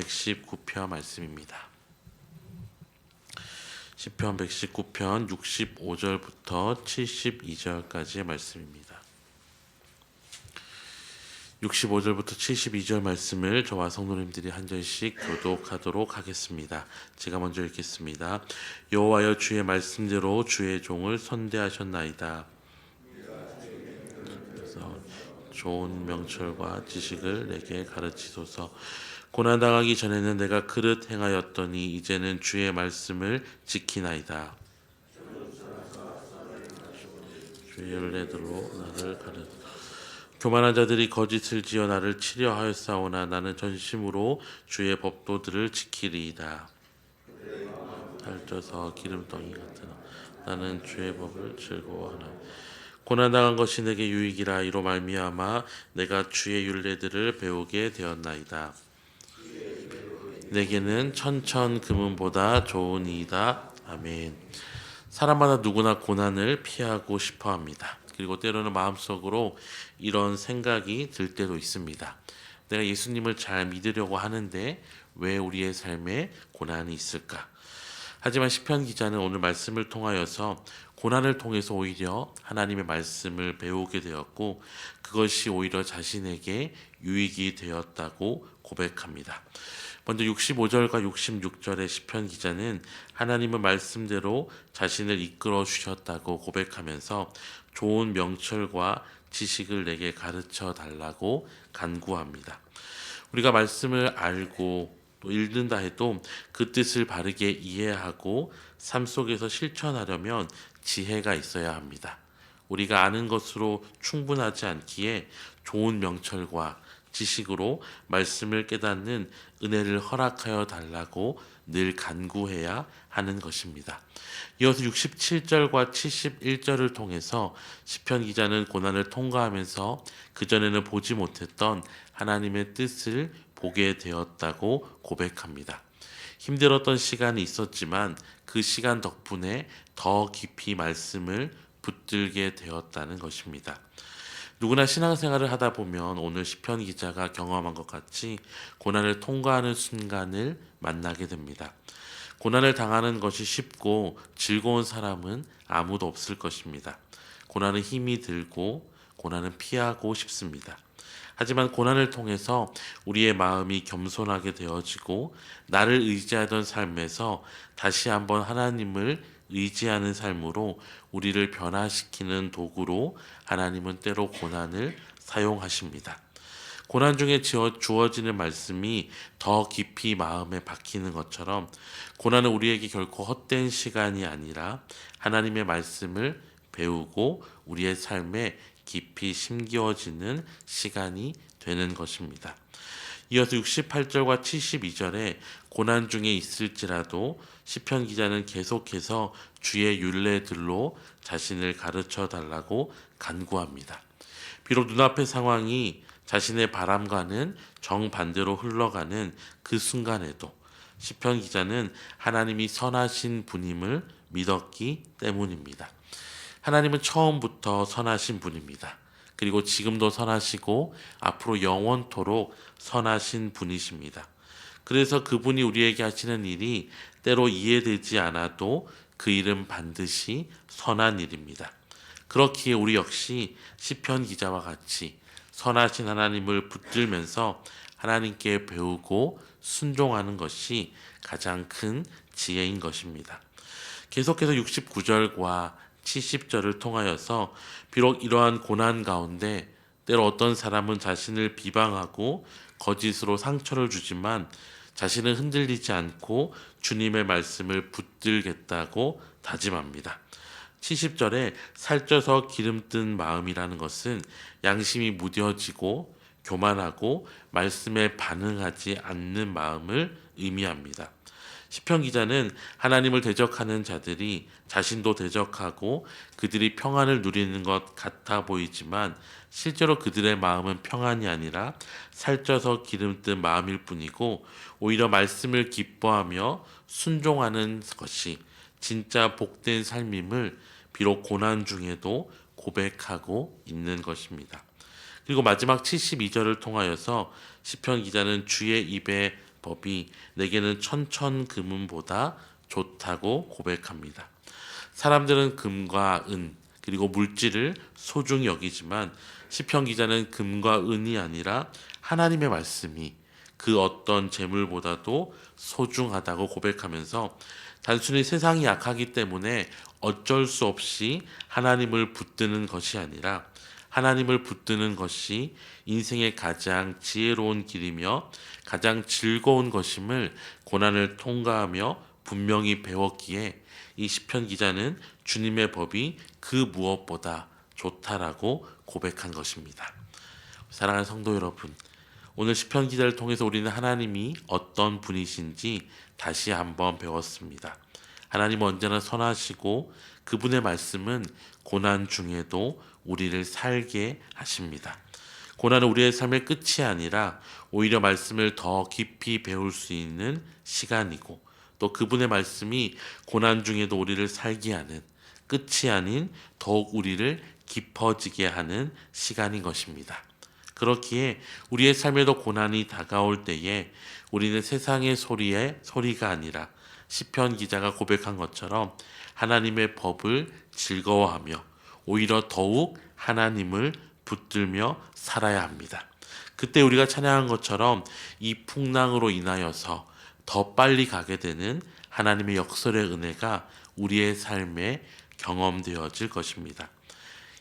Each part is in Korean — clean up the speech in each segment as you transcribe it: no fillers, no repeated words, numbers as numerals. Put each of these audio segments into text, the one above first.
119편 말씀입니다. 시편 119편 65절부터 72절까지의 말씀입니다. 65절부터 72절 말씀을 저와 성도님들이 한 절씩 교독하도록 하겠습니다. 제가 먼저 읽겠습니다. 여호와여, 주의 말씀대로 주의 종을 선대하셨나이다. 그래서 좋은 명철과 지식을 내게 가르치소서. 고난당하기 전에는 내가 그릇 행하였더니 이제는 주의 말씀을 지키나이다. 주의 윤례대로 나를 가르쳐. 교만한 자들이 거짓을 지어 나를 치려하였사오나 나는 전심으로 주의 법도들을 지키리이다. 살쪄서 기름덩이 같으나 나는 주의 법을 즐거워하나. 고난당한 것이 내게 유익이라. 이로 말미암아 내가 주의 율례들을 배우게 되었나이다. 내게는 천천 금은보다 좋으니이다. 아멘. 사람마다 누구나 고난을 피하고 싶어합니다. 그리고 때로는 마음속으로 이런 생각이 들 때도 있습니다. 내가 예수님을 잘 믿으려고 하는데 왜 우리의 삶에 고난이 있을까? 하지만 시편 기자는 오늘 말씀을 통하여서 고난을 통해서 오히려 하나님의 말씀을 배우게 되었고 그것이 오히려 자신에게 유익이 되었다고 고백합니다. 먼저 65절과 66절의 시편 기자는 하나님의 말씀대로 자신을 이끌어 주셨다고 고백하면서 좋은 명철과 지식을 내게 가르쳐 달라고 간구합니다. 우리가 말씀을 알고 또 읽는다 해도 그 뜻을 바르게 이해하고 삶 속에서 실천하려면 지혜가 있어야 합니다. 우리가 아는 것으로 충분하지 않기에 좋은 명철과 지식으로 말씀을 깨닫는 은혜를 허락하여 달라고 늘 간구해야 하는 것입니다. 이어서 67절과 71절을 통해서 시편 기자는 고난을 통과하면서 그전에는 보지 못했던 하나님의 뜻을 보게 되었다고 고백합니다. 힘들었던 시간이 있었지만 그 시간 덕분에 더 깊이 말씀을 붙들게 되었다는 것입니다. 누구나 신앙생활을 하다 보면 오늘 시편 기자가 경험한 것 같이 고난을 통과하는 순간을 만나게 됩니다. 고난을 당하는 것이 쉽고 즐거운 사람은 아무도 없을 것입니다. 고난은 힘이 들고 고난은 피하고 싶습니다. 하지만 고난을 통해서 우리의 마음이 겸손하게 되어지고 나를 의지하던 삶에서 다시 한번 하나님을 의지하는 삶으로 우리를 변화시키는 도구로 하나님은 때로 고난을 사용하십니다. 고난 중에 주어지는 말씀이 더 깊이 마음에 박히는 것처럼 고난은 우리에게 결코 헛된 시간이 아니라 하나님의 말씀을 배우고 우리의 삶에 깊이 심겨지는 시간이 되는 것입니다. 이어서 68절과 72절에 고난 중에 있을지라도 시편 기자는 계속해서 주의 율례들로 자신을 가르쳐 달라고 간구합니다. 비록 눈앞의 상황이 자신의 바람과는 정반대로 흘러가는 그 순간에도 시편 기자는 하나님이 선하신 분임을 믿었기 때문입니다. 하나님은 처음부터 선하신 분입니다. 그리고 지금도 선하시고 앞으로 영원토록 선하신 분이십니다. 그래서 그분이 우리에게 하시는 일이 때로 이해되지 않아도 그 일은 반드시 선한 일입니다. 그렇기에 우리 역시 시편 기자와 같이 선하신 하나님을 붙들면서 하나님께 배우고 순종하는 것이 가장 큰 지혜인 것입니다. 계속해서 69절과 70절을 통하여서 비록 이러한 고난 가운데 때로 어떤 사람은 자신을 비방하고 거짓으로 상처를 주지만 자신은 흔들리지 않고 주님의 말씀을 붙들겠다고 다짐합니다. 70절에 살쪄서 기름뜬 마음이라는 것은 양심이 무뎌지고 교만하고 말씀에 반응하지 않는 마음을 의미합니다. 시편 기자는 하나님을 대적하는 자들이 자신도 대적하고 그들이 평안을 누리는 것 같아 보이지만 실제로 그들의 마음은 평안이 아니라 살쪄서 기름뜬 마음일 뿐이고 오히려 말씀을 기뻐하며 순종하는 것이 진짜 복된 삶임을 비록 고난 중에도 고백하고 있는 것입니다. 그리고 마지막 72절을 통하여서 시편 기자는 주의 입에 법이 내게는 천천금은보다 좋다고 고백합니다. 사람들은 금과 은 그리고 물질을 소중히 여기지만 시편 기자는 금과 은이 아니라 하나님의 말씀이 그 어떤 재물보다도 소중하다고 고백하면서 단순히 세상이 약하기 때문에 어쩔 수 없이 하나님을 붙드는 것이 아니라 하나님을 붙드는 것이 인생의 가장 지혜로운 길이며 가장 즐거운 것임을 고난을 통과하며 분명히 배웠기에 이 시편 기자는 주님의 법이 그 무엇보다 좋다라고 고백한 것입니다. 사랑하는 성도 여러분, 오늘 시편 기자를 통해서 우리는 하나님이 어떤 분이신지 다시 한번 배웠습니다. 하나님은 언제나 선하시고 그분의 말씀은 고난 중에도 우리를 살게 하십니다. 고난은 우리의 삶의 끝이 아니라 오히려 말씀을 더 깊이 배울 수 있는 시간이고 또 그분의 말씀이 고난 중에도 우리를 살게 하는 끝이 아닌 더욱 우리를 깊어지게 하는 시간인 것입니다. 그렇기에 우리의 삶에도 고난이 다가올 때에 우리는 세상의 소리가 아니라 시편 기자가 고백한 것처럼 하나님의 법을 즐거워하며 오히려 더욱 하나님을 붙들며 살아야 합니다. 그때 우리가 찬양한 것처럼 이 풍랑으로 인하여서 더 빨리 가게 되는 하나님의 역설의 은혜가 우리의 삶에 경험되어질 것입니다.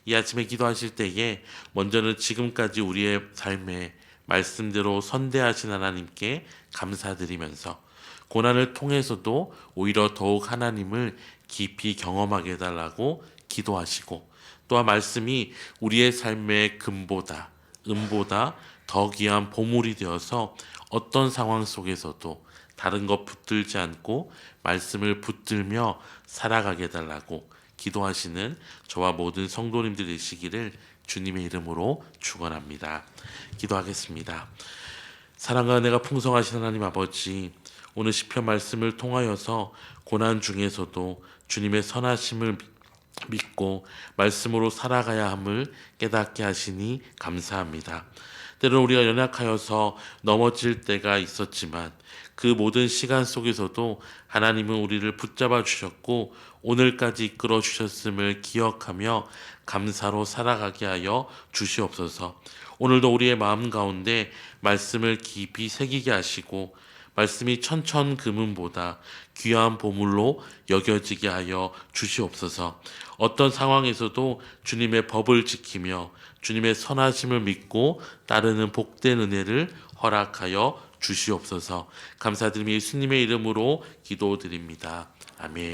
이 아침에 기도하실 때에 먼저는 지금까지 우리의 삶에 말씀대로 선대하신 하나님께 감사드리면서 고난을 통해서도 오히려 더욱 하나님을 깊이 경험하게 해달라고 기도하시고 또한 말씀이 우리의 삶의 금보다 은보다 더 귀한 보물이 되어서 어떤 상황 속에서도 다른 것 붙들지 않고 말씀을 붙들며 살아가게 해달라고 기도하시는 저와 모든 성도님들 되시기를 주님의 이름으로 축원합니다. 기도하겠습니다. 사랑과 은혜가 풍성하신 하나님 아버지, 오늘 시편 말씀을 통하여서 고난 중에서도 주님의 선하심을 믿고 말씀으로 살아가야 함을 깨닫게 하시니 감사합니다. 때로는 우리가 연약하여서 넘어질 때가 있었지만 그 모든 시간 속에서도 하나님은 우리를 붙잡아 주셨고 오늘까지 이끌어 주셨음을 기억하며 감사로 살아가게 하여 주시옵소서. 오늘도 우리의 마음 가운데 말씀을 깊이 새기게 하시고 말씀이 천천금은보다 귀한 보물로 여겨지게 하여 주시옵소서. 어떤 상황에서도 주님의 법을 지키며 주님의 선하심을 믿고 따르는 복된 은혜를 허락하여 주시옵소서. 감사드리며 예수님의 이름으로 기도드립니다. 아멘.